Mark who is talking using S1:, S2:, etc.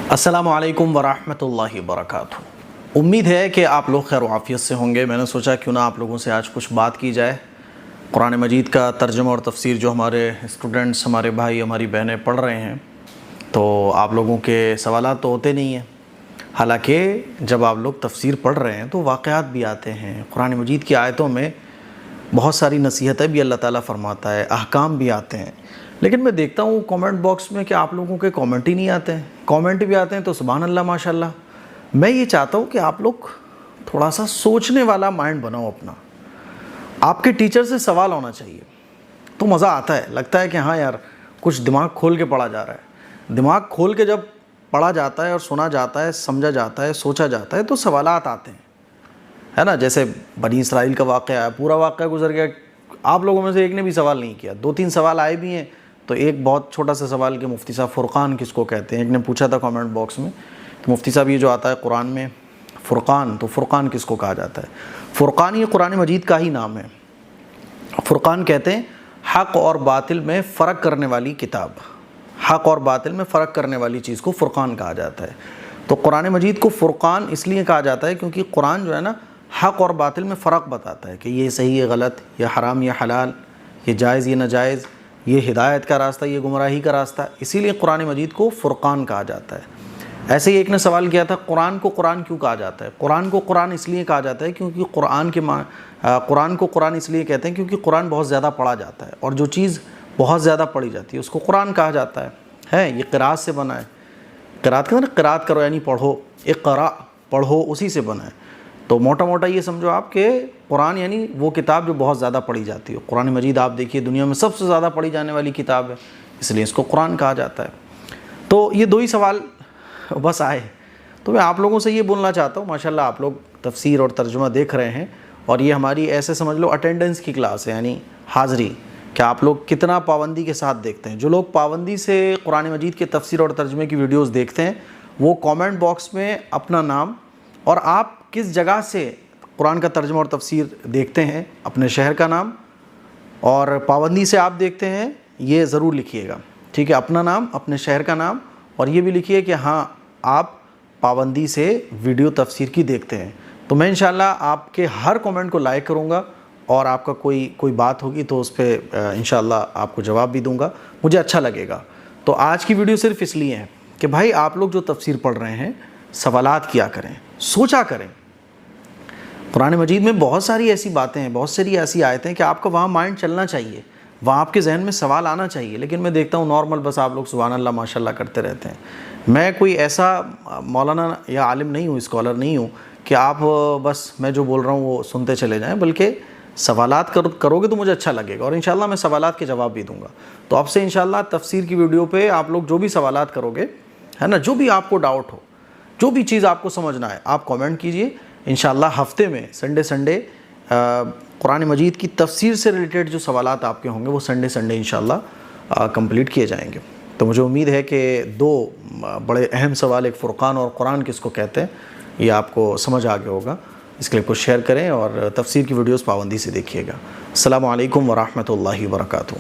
S1: السلام علیکم ورحمۃ اللہ وبرکاتہ۔ امید ہے کہ آپ لوگ خیر و عافیت سے ہوں گے۔ میں نے سوچا کیوں نہ آپ لوگوں سے آج کچھ بات کی جائے۔ قرآن مجید کا ترجمہ اور تفسیر جو ہمارے اسٹوڈنٹس، ہمارے بھائی، ہماری بہنیں پڑھ رہے ہیں، تو آپ لوگوں کے سوالات تو ہوتے نہیں ہیں۔ حالانکہ جب آپ لوگ تفسیر پڑھ رہے ہیں تو واقعات بھی آتے ہیں، قرآن مجید کی آیتوں میں بہت ساری نصیحتیں بھی اللہ تعالیٰ فرماتا ہے، احکام بھی آتے ہیں۔ لیکن میں دیکھتا ہوں کومنٹ باکس میں کہ آپ لوگوں کے کومنٹ ہی نہیں آتے ہیں، کومنٹ بھی آتے ہیں تو سبحان اللہ ماشاءاللہ۔ میں یہ چاہتا ہوں کہ آپ لوگ تھوڑا سا سوچنے والا مائنڈ بناؤ اپنا۔ آپ کے ٹیچر سے سوال ہونا چاہیے تو مزہ آتا ہے، لگتا ہے کہ ہاں یار کچھ دماغ کھول کے پڑھا جا رہا ہے۔ دماغ کھول کے جب پڑھا جاتا ہے اور سنا جاتا ہے، سمجھا جاتا ہے، سوچا جاتا ہے تو سوالات آتے ہیں، ہے نا؟ جیسے بنی اسرائیل کا واقعہ ہے، پورا واقعہ گزر گیا، آپ لوگوں میں سے ایک نے بھی سوال نہیں کیا، 2-3 سوال آئے بھی ہیں، تو ایک بہت چھوٹا سا سوال کہ مفتی صاحب فرقان کس کو کہتے ہیں؟ ایک نے پوچھا تھا کامنٹ باکس میں کہ مفتی صاحب یہ جو آتا ہے قرآن میں فرقان، تو فرقان کس کو کہا جاتا ہے؟ فرقان یہ قرآن مجید کا ہی نام ہے۔ فرقان کہتے ہیں حق اور باطل میں فرق کرنے والی کتاب، حق اور باطل میں فرق کرنے والی چیز کو فرقان کہا جاتا ہے۔ تو قرآن مجید کو فرقان اس لیے کہا جاتا ہے کیونکہ قرآن جو ہے نا حق اور باطل میں فرق بتاتا ہے کہ یہ صحیح ہے غلط، یہ حرام یہ حلال، یہ جائز یہ ناجائز، یہ ہدایت کا راستہ یہ گمراہی کا راستہ، اسی لیے قرآن مجید کو فرقان کہا جاتا ہے۔ ایسے ہی ایک نے سوال کیا تھا قرآن کو قرآن کیوں کہا جاتا ہے؟ قرآن کو قرآن اس لیے کہا جاتا ہے کیونکہ قرآن کو قرآن اس لیے کہتے ہیں کیونکہ قرآن بہت زیادہ پڑھا جاتا ہے، اور جو چیز بہت زیادہ پڑھی جاتی ہے اس کو قرآن کہا جاتا ہے۔ یہ قرات سے بنا ہے، قرات کا مطلب قرات کرو یعنی پڑھو، اقرا پڑھو، اسی سے بنا ہے۔ تو موٹا موٹا یہ سمجھو آپ کہ قرآن یعنی وہ کتاب جو بہت زیادہ پڑھی جاتی ہے۔ قرآن مجید آپ دیکھیے دنیا میں سب سے زیادہ پڑھی جانے والی کتاب ہے، اس لیے اس کو قرآن کہا جاتا ہے۔ تو یہ 2 ہی سوال بس آئے، تو میں آپ لوگوں سے یہ بولنا چاہتا ہوں، ماشاءاللہ آپ لوگ تفسیر اور ترجمہ دیکھ رہے ہیں، اور یہ ہماری ایسے سمجھ لو اٹینڈنس کی کلاس ہے، یعنی حاضری، کہ آپ لوگ کتنا پابندی کے ساتھ دیکھتے ہیں۔ جو لوگ پابندی سے قرآن مجید کے تفسیر اور ترجمے کی ویڈیوز دیکھتے ہیں وہ کامنٹ باکس میں اپنا نام اور آپ کس جگہ سے قرآن کا ترجمہ اور تفسیر دیکھتے ہیں، اپنے شہر کا نام، اور پابندی سے آپ دیکھتے ہیں یہ ضرور لکھیے گا، ٹھیک ہے؟ اپنا نام، اپنے شہر کا نام، اور یہ بھی لکھیے کہ ہاں آپ پابندی سے ویڈیو تفسیر کی دیکھتے ہیں۔ تو میں انشاءاللہ آپ کے ہر کومنٹ کو لائک کروں گا، اور آپ کا کوئی بات ہوگی تو اس پہ انشاءاللہ آپ کو جواب بھی دوں گا، مجھے اچھا لگے گا۔ تو آج کی ویڈیو صرف اس لیے ہے کہ بھائی آپ لوگ جو تفسیر پڑھ رہے ہیں سوالات کیا کریں، سوچا کریں۔ قرآن مجید میں بہت ساری ایسی باتیں ہیں، بہت ساری ایسی آیتیں کہ آپ کا وہاں مائنڈ چلنا چاہیے، وہاں آپ کے ذہن میں سوال آنا چاہیے، لیکن میں دیکھتا ہوں نارمل بس آپ لوگ سبحان اللہ ماشاءاللہ کرتے رہتے ہیں۔ میں کوئی ایسا مولانا یا عالم نہیں ہوں، اسکالر نہیں ہوں کہ آپ بس میں جو بول رہا ہوں وہ سنتے چلے جائیں، بلکہ سوالات کرو گے تو مجھے اچھا لگے گا، اور انشاءاللہ میں سوالات کے جواب بھی دوں گا۔ تو آپ سے انشاءاللہ تفسیر کی ویڈیو پہ آپ لوگ جو بھی سوالات کرو گے، ہے نا، جو بھی آپ کو ڈاؤٹ ہو، جو بھی چیز آپ کو سمجھنا ہے، آپ کامنٹ کیجئے۔ انشاءاللہ ہفتے میں سنڈے قرآن مجید کی تفسیر سے ریلیٹڈ جو سوالات آپ کے ہوں گے وہ سنڈے انشاءاللہ کمپلیٹ کیے جائیں گے۔ تو مجھے امید ہے کہ 2 بڑے اہم سوال، ایک فرقان اور قرآن کس کو کہتے ہیں، یہ آپ کو سمجھ آ گیا ہوگا۔ اس کلپ کو شیئر کریں اور تفسیر کی ویڈیوز پابندی سے دیکھیے گا۔ السلام علیکم ورحمۃ اللہ وبرکاتہ۔